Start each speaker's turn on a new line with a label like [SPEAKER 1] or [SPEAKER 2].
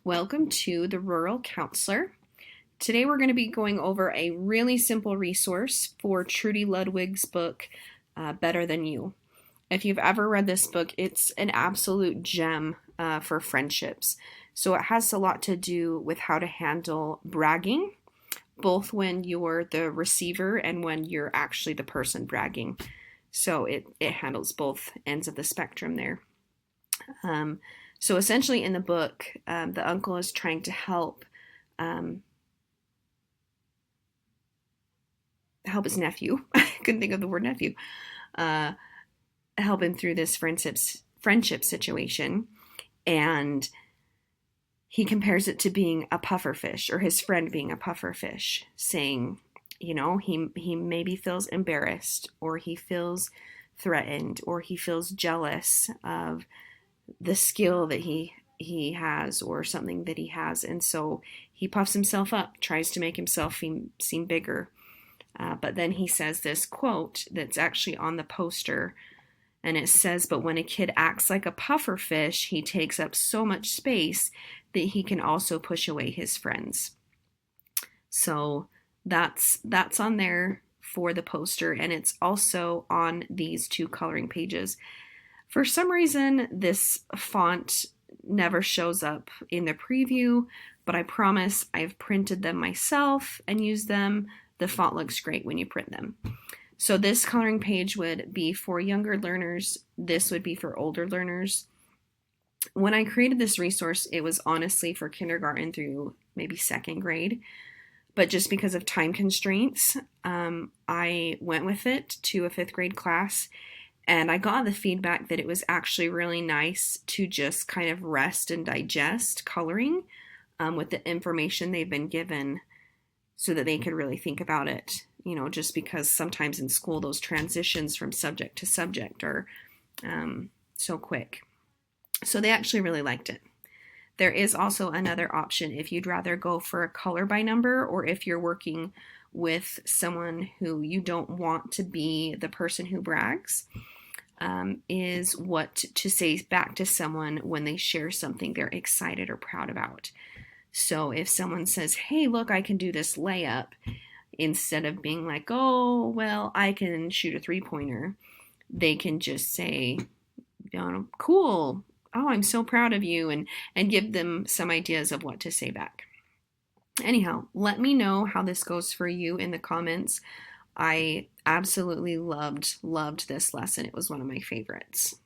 [SPEAKER 1] Welcome to the Rural Counselor. Today we're going to be going over a really simple resource for Trudy Ludwig's book, Better Than You. If you've ever read this book, it's an absolute gem for friendships. So it has a lot to do with how to handle bragging, both when you're the receiver and when you're actually the person bragging. So it handles both ends of the spectrum there. So essentially in the book, the uncle is trying to help his nephew. I couldn't think of the word nephew. Help him through this friendship situation. And he compares it to being a pufferfish, or his friend being a pufferfish, saying, he maybe feels embarrassed, or he feels threatened, or he feels jealous of the skill that he has or something that he has, and so he puffs himself up, tries to make himself seem bigger, but then he says this quote that's actually on the poster, and it says, "But when a kid acts like a pufferfish, he takes up so much space that he can also push away his friends." So that's on there for the poster, and it's also on these two coloring pages. For some reason, this font never shows up in the preview, but I promise I've printed them myself and used them. The font looks great when you print them. So this coloring page would be for younger learners. This would be for older learners. When I created this resource, it was honestly for kindergarten through maybe second grade, but just because of time constraints, I went with it to a fifth grade class. And I got the feedback that it was actually really nice to just kind of rest and digest coloring with the information they've been given so that they could really think about it, just because sometimes in school those transitions from subject to subject are so quick. So they actually really liked it. There is also another option if you'd rather go for a color by number, or if you're working with someone who you don't want to be the person who brags, is what to say back to someone when they share something they're excited or proud about. So if someone says, "Hey, look, I can do this layup," instead of being like, "Oh, well, I can shoot a three-pointer," they can just say, "Cool. Oh, I'm so proud of you," and give them some ideas of what to say back. Anyhow, let me know how this goes for you in the comments. I absolutely loved this lesson. It was one of my favorites.